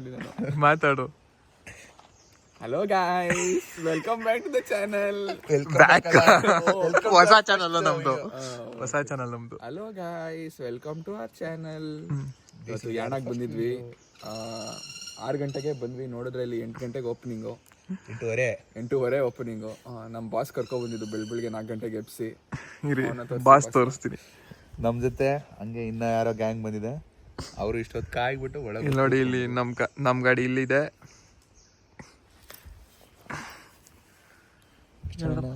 ಮಾಡ್ಲಿ ನಾನು. ಮಾತಾಡು. Hello guys, welcome back to the channel. ಹೊಸ ಚಾನಲ್ ನಮ್ದು, ಹೊಸ ಚಾನಲ್ ನಮ್ದು. Hello guys, welcome to our channel. ಇವತ್ತು ಯಾಣಕ್ಕೆ ಬಂದಿದ್ವಿ. 6 ಗಂಟೆಗೆ ಬಂದ್ವಿ. ನೋಡಿದ್ರೆ ಇಲ್ಲಿ 8 ಗಂಟೆಗೆ ಓಪನಿಂಗು, 8:30 ಓಪನಿಂಗು. ನಮ್ಮ ಬಾಸ್ ಕರ್ಕೊ ಬಂದಿದ್ದು ಬೆಳಗ್ಗೆ 4 ಗಂಟೆಗೆ ಎಬ್ಸಿ. ಬಾಸ್ ತೋರಿಸ್ತೀನಿ. ನಮ್ ಜೊತೆ ಹಂಗೆ ಇನ್ನ ಯಾರೋ ಗ್ಯಾಂಗ್ ಬಂದಿದೆ. ಅವರು ಇಷ್ಟೊತ್ತು ಕಾಯ್ಬಿಟ್ಟು ಒಳಗೆ ಇಲ್ಲಿ ನೋಡಿ, ಇಲ್ಲಿ ನಮ್ ಗಾಡಿ ಇಲ್ಲಿದೆ.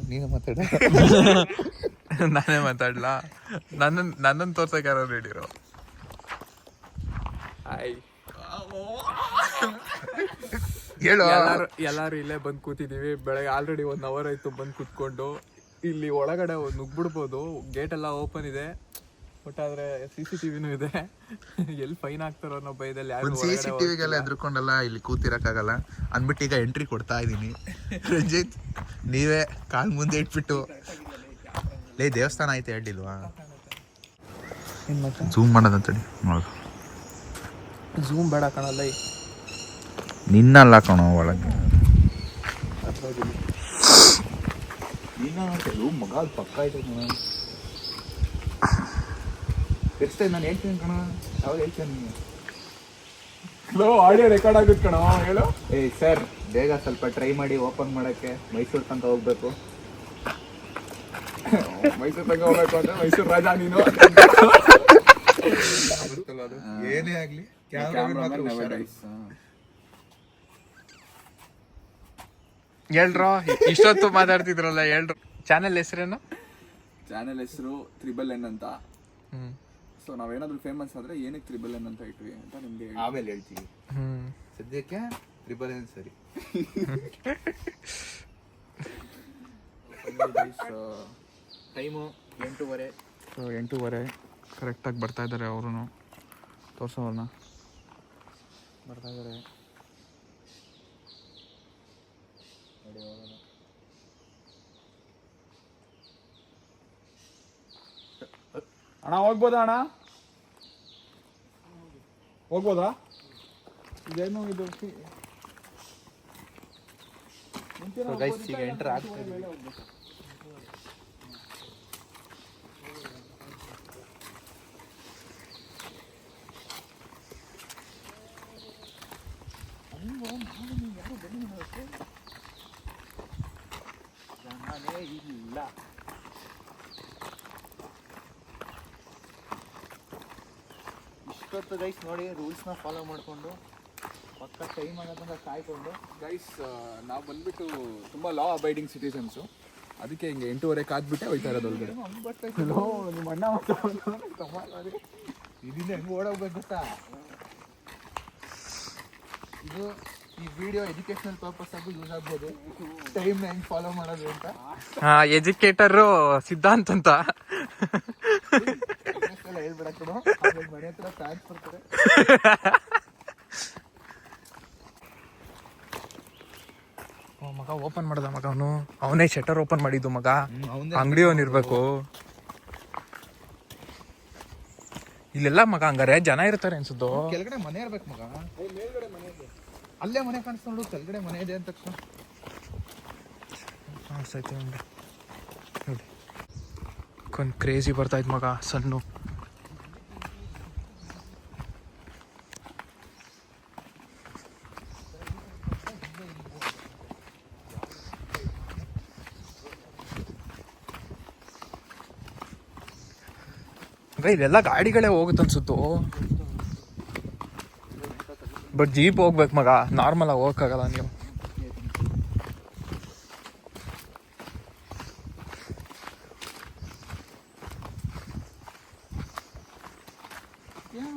ನೀನು ಮಾತಾಡ. ನಾನೇ ಮಾತಾಡ್ಲಾ? ನನ್ನನ್ನು ತೋರ್ಸಕ್ಕೆ ಯಾರು ರೆಡಿ ಇರೋ? ಹಾಯ್, ಹೇಳು. ಎಲ್ಲಾರು ಇಲ್ಲೇ ಬಂದು ಕೂತಿದೀವಿ. ಬೆಳಗ್ಗೆ ಆಲ್ರೆಡಿ 1 ಅವರ್ ಆಯ್ತು ಬಂದು ಕೂತ್ಕೊಂಡು. ಇಲ್ಲಿ ಒಳಗಡೆ ನುಗ್ಬಿಡ್ಬೋದು, ಗೇಟ್ ಎಲ್ಲ ಓಪನ್ ಇದೆ. ಬಟ್ ಆದ್ರೆ CCTVನೂ ಇದೆ. ಎಲ್ಲಿ ಫೈನ್ ಹಾಕ್ತಾರೋ ಅನ್ನೋ ಭಯದಲ್ಲಿ ಯಾರು CCTVಗೆಲ್ಲ ಎದ್ರುಕೊಂಡಲ್ಲ ಇಲ್ಲಿ ಕೂತಿರಕ್ಕಾಗಲ್ಲ ಅಂದ್ಬಿಟ್ಟು ಈಗ ಎಂಟ್ರಿ ಕೊಡ್ತಾ ಇದೀನಿ. ರಂಜಿತ್, ನೀವೇ ಕಾಲ್ ಮುಂದೆ ಇಟ್ಬಿಟ್ಟು ಲೇ ದೇವಸ್ಥಾನ ಐತೆ ಹೇಳಿಲ್ವಾ? ಝೂಮ್ ಮಾಡೋದಂತಡಿ ನೋಡು. ಝೂಮ್ ಬೇಡ ಕಣಲ್ಲ, ನಿನ್ನಲ್ಲ ಕಣೋ ಒಳಗೆ ಮಗ ಪಕ್ಕ ಐತೆ ಕಣ. ನಾನು ಹೇಳ್ತೀನಿ ಕಣ, ಯಾವಾಗ ಹೇಳ್ತೀನಿ ನೀನು? ಆಡಿಯೋ ರೆಕಾರ್ಡ್ ಆಗುತ್ತೆ ಕಣ, ಹೇಳು. ಸರ್ ಬೇಗ ಸ್ವಲ್ಪ ಟ್ರೈ ಮಾಡಿ ಓಪನ್ ಮಾಡಕ್ಕೆ. ಮೈಸೂರು ತನಕ ಹೋಗ್ಬೇಕು. ಮೈಸೂರು ತನಕ ಹೋಗ್ಬೇಕು ಅಂದ್ರೆ ಮೈಸೂರು ರಾಜ ನೀನು. ಏನೇ ಆಗ್ಲಿ ಹೇಳ್ರೋ, ಇಷ್ಟೊತ್ತು ಮಾತಾಡ್ತಿದ್ರಲ್ಲ, ಹೇಳ್ರು. ಚಾನೆಲ್ ಹೆಸರೇನು? ಚಾನೆಲ್ ಹೆಸರು NNN ಅಂತ. ಸೊ ನಾವೇನಾದ್ರೂ ಫೇಮಸ್ ಆದ್ರೆ ಏನಕ್ಕೆ NNN ಅಂತ ಇಟ್ವಿ ಅಂತ ನಿಮ್ಗೆ ಆಮೇಲೆ ಹೇಳ್ತೀವಿ. ಸದ್ಯಕ್ಕೆ NNN ಸರಿ. ಟೈಮು 8:30. 8:30 ಕರೆಕ್ಟಾಗಿ ಬರ್ತಾ ಇದ್ದಾರೆ. ಅವರು ತೋರ್ಸೋವ್ರನ್ನ ಬರ್ತಾ ಇದ್ದಾರೆ. ಅಣ್ಣ ಹೋಗ್ಬೋದಾ? ಅಣ್ಣ ಹೋಗ್ಬೋದಾ? ಇದೇನು ಇದು ಈಗ ಎಂಟರ್ ಆಗ್ತದೆ. ಇಲ್ಲ ಇಷ್ಟೊತ್ತು ಗೈಸ್ ನೋಡಿ, ರೂಲ್ಸ್ನ ಫಾಲೋ ಮಾಡಿಕೊಂಡು ಪಕ್ಕ ಟೈಮ್ ಆಗೋದಂಗ ಕಾಯ್ಕೊಂಡು. ಗೈಸ್, ನಾವು ಬಂದ್ಬಿಟ್ಟು ತುಂಬ ಲಾ ಅಬೈಡಿಂಗ್ ಸಿಟಿಸನ್ಸು. ಅದಕ್ಕೆ ಹಿಂಗೆ 8:30 ಕಾದ್ಬಿಟ್ಟೆ ಹೋಯ್ತಾ ಇರೋದು ಒಳಗಡೆ. ನಿಮ್ಮ ಅಣ್ಣ ಇದರಿಂದ ಹೆಂಗೆ ಓಡೋಗ್ಬೇಕು ಗೊತ್ತಾ? ಇದು ಈ ವಿಡಿಯೋ ಎಜುಕೇಶನಲ್ ಪರ್ಪಸ್ ಆಗಿ ಯೂಸ್ ಆಗ್ಬೋದು. ಟೈಮ್ ಹೆಂಗೆ ಫಾಲೋ ಮಾಡೋದು ಅಂತ. ಎಜುಕೇಟರು ಸಿದ್ಧಾಂತ್ ಅಂತ ಹೇಳ್ಬಿಡಕ್ಕೂ ಮನೆ ಹತ್ರ ಫ್ಯಾನ್ಸ್ ಬರ್ತಾರೆ. ಮಗ ಓಪನ್ ಮಾಡ್ದ ಮಗ, ಅವನೇ ಶಟರ್ ಓಪನ್ ಮಾಡಿದ್ದು ಮಗ. ಅಂಗಡಿ ಅವನಿರ್ಬೇಕು ಇಲ್ಲೆಲ್ಲ ಮಗ. ಹಂಗಾರೆ ಜನ ಇರ್ತಾರೆ ಅನ್ಸುತ್ತೋ. ಕೆಳಗಡೆ ಮನೆ ಇರ್ಬೇಕು ಮಗ. ಅಲ್ಲೇ ಮನೆ ಕಾಣಿಸ್ತಾ ನೋಡು, ಕೆಳಗಡೆ ಮನೆ ಇದೆ ಅಂತ ತಕ್ಷಣ ಕಾಣಿಸ್ತೈತೆ ನೋಡಿ. ಕ್ರೇಜಿ ಬರ್ತಾಯ್ತು ಮಗ. ಸಣ್ಣ ಇಲ್ಲೆಲ್ಲ ಗಾಡಿಗಳೇ ಹೋಗುತ್ತೆ ಅನ್ಸುತ್ತು. ಬಟ್ ಜೀಪ್ ಹೋಗ್ಬೇಕು ಮಗ, ನಾರ್ಮಲ್ ಆಗಿ ಹೋಗಕ್ಕಾಗಲ್ಲ ನೀವು.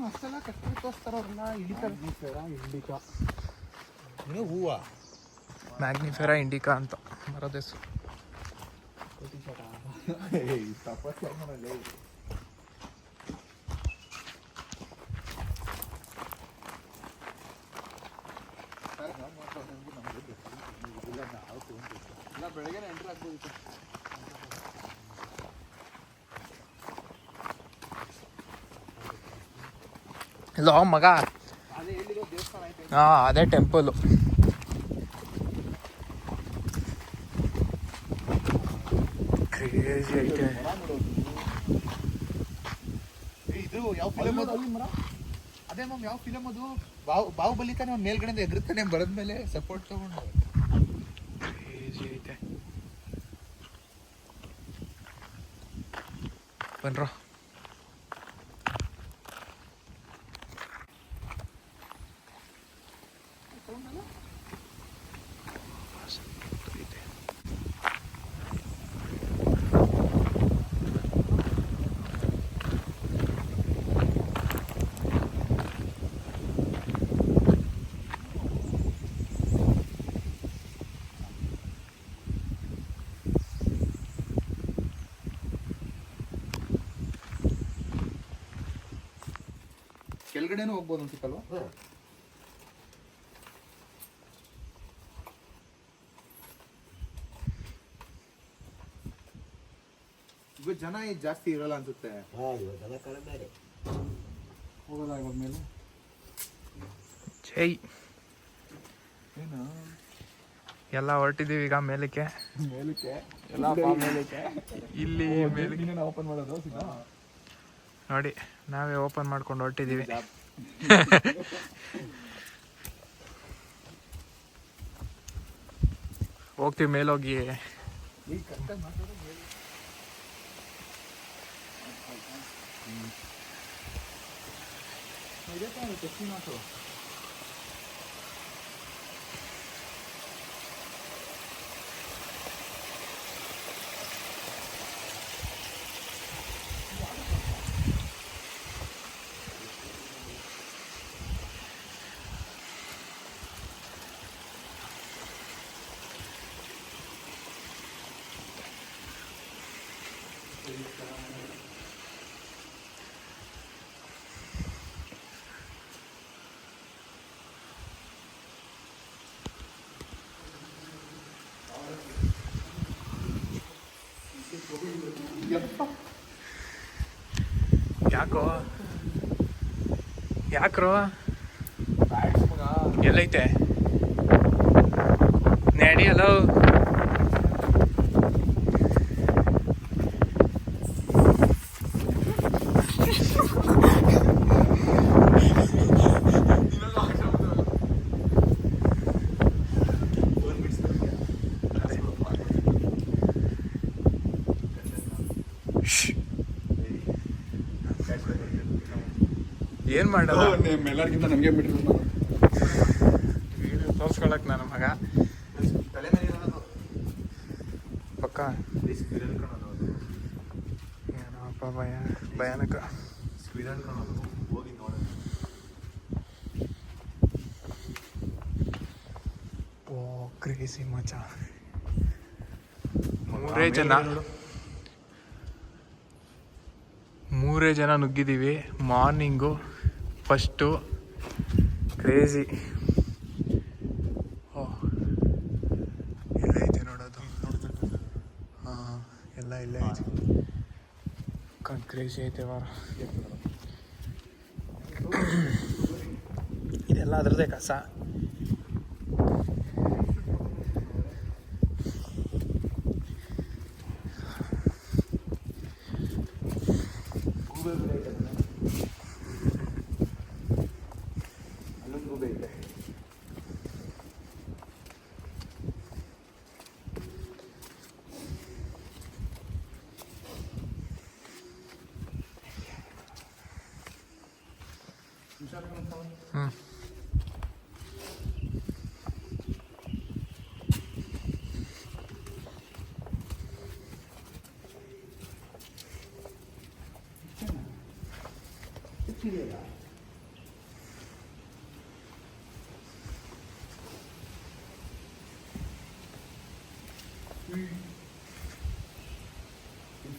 ಅಷ್ಟೆಲ್ಲ ಕಷ್ಟಕ್ಕೋಸ್ಕರ ಹೂವ ಮ್ಯಾಗ್ನಿಫೆರಾ ಇಂಡಿಕಾ ಅಂತ ಮರದ ಹೆಸರು. ಬೆಳಗ್ಗೆ ಎಂಟ್ರ್ ಆಗ್ಬೋದು. ಇಲ್ಲ ಮಗ, ಅದೇ ಹೇಳಿರೋ ದೇವಸ್ಥಾನ ಐತೆ. ಹಾಂ ಅದೇ ಟೆಂಪಲು. ಕ್ರೇಜಿ ಐತೆ. ಇದು ಯಾವ ಫಿಲಮ್ ಅದು? ಅದೇ ಮ್ಯಾಮ್ ಯಾವ ಫಿಲಮ್ ಅದು? ಬಾಹುಬಲಿ ತಾನೆ ಅವ್ನು ಮೇಲ್ಗಡೆಯಿಂದ ಎಗರುತ್ತಾನೆ ಬರದ್ಮೇಲೆ ಸಪೋರ್ಟ್ ತಗೊಂಡು. ಕ್ರೇಜಿ ಐತೆ. ಬನ್ರೋ. ಕೆಳಗಡೆನೂ ಹೋಗ್ಬೋದು ಅನ್ಸುತ್ತಲ್ವಾ? ಈಗ ಜನ ಜಾಸ್ತಿ ಇರಲ್ಲ ಅನ್ಸುತ್ತೆ. ಹೋಗೋದ ಇವಾಗ ಮೇಲೆ ಜೈ. ಏನು ಎಲ್ಲ ಹೊರಟಿದ್ದೀವಿ ಈಗ ಮೇಲಕ್ಕೆ. ಮೇಲಕ್ಕೆ ಮೇಲಕ್ಕೆ ಇಲ್ಲಿ ಮೇಲಕ್ಕೆ ಓಪನ್ ಮಾಡೋದು ಸಿಗಾ? ನೋಡಿ ನಾವೇ ಓಪನ್ ಮಾಡ್ಕೊಂಡು ಹೊರಟಿದ್ದೀವಿ. ಹೋಗ್ತೀವಿ ಮೇಲೋಗಿ. ಯಾಕ್ರೋ ಎಲ್ಲೈತೆ ನಡಿಯಲ್ಲ. ಏನ್ ಮಾಡಲ್ಲ, ಎಲ್ಲರಿಗಿಂತ ನಮಗೆ ಬಿಟ್ಟಿರೋದು ತೋರ್ಸ್ಕೊಳಕ್ ನನ್ನ ಮಗ ಪಕ್ಕ. ಏನಪ್ಪ ಭಯಾನಕ. ಓ ಕ್ರೇಜಿ ಮಚ. ಮೂರೇ ಜನ ನುಗ್ಗಿದ್ದೀವಿ ಮಾರ್ನಿಂಗು ಫಸ್ಟು. ಕ್ರೇಜಿ. ಓ ಎಲ್ಲ ಐತೆ ನೋಡೋದು. ಹಾಂ ಎಲ್ಲ ಇಲ್ಲೇ ಐತೆ. ಕ್ರೇಜಿ ಐತೆ ವಾರ. ಇದೆಲ್ಲ ಅದರದ್ದೇ ಕಸ.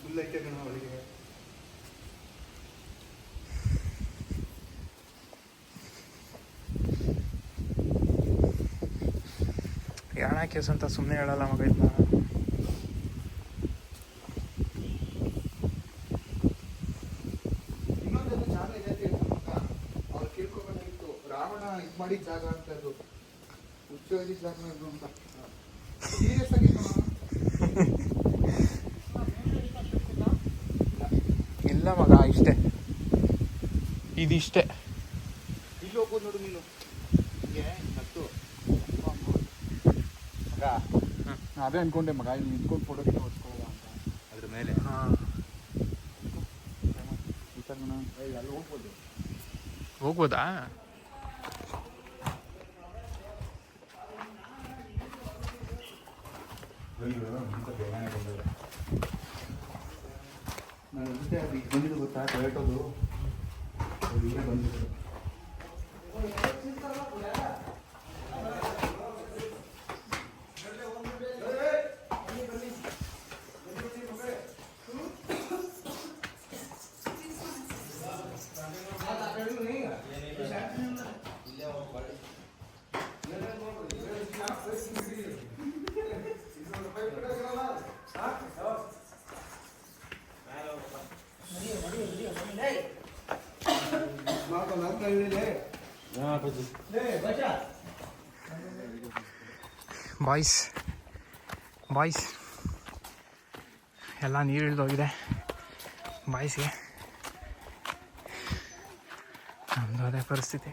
ಫುಲ್ ಐತೆ ಕಣ ಒಳಗೆ. ಯಾಣ ಕೇಸ್ ಅಂತ ಸುಮ್ಮನೆ ಹೇಳಲ್ಲ ಮಗ ಇದನ್ನ. ಇನ್ನೊಂದೆಲ್ಲ ಜಾಗ ಇದೆ ಅಂತ ಹೇಳ್ತಾರೆ. ಅವ್ರು ಕೇಳ್ಕೊಬೇಕಾಗಿತ್ತು. ರಾವಣ ಇದು ಮಾಡಿ ಜಾಗ ಅಂತ ಅದು ಉದ್ಯೋಗಿ ಜಾಗ ಅಂತ ಸೀರಿಯಸ್ ಆಗಿ ಇಲ್ಲ ಮಗ, ಇಷ್ಟೇ, ಇದಿಷ್ಟೇ. ಇಲ್ಲಿ ಹೋಗ್ಬೋದು ನೋಡು ನೀನು. ಹಿಂಗೆ ಹತ್ತು ಮಗ, ನಾ ಅದೇ ಅನ್ಕೊಂಡೆ ಮಗ, ಇಲ್ಲಿ ನಿಂತ್ಕೊಂಡು ಫೋಟೋ ಗಿಟೋ ಹೊಡ್ಕೊಳ್ಳೋಣ ಅಂತ. ಅದ್ರ ಮೇಲೆ ಹಾಂ, ಅಲ್ಲಿ ಹೋಗ್ಬೋದು. ಹೋಗ್ಬೋದಾ? ನಾನು ಜೊತೆ ಅದು ಇದು ಬಂದಿದ್ದು ಗೊತ್ತಾ, ಟೊಯೋಟೋದು ಇವರೇ ಬಂದಿದ್ದು. ಬಾಯ್ಸ್ ಎಲ್ಲ ನೀರು ಇಳಿದೋಗಿದೆ ಬಾಯ್ಸ್ಗೆ. ನಮ್ಮದು ಅದೇ ಪರಿಸ್ಥಿತಿ.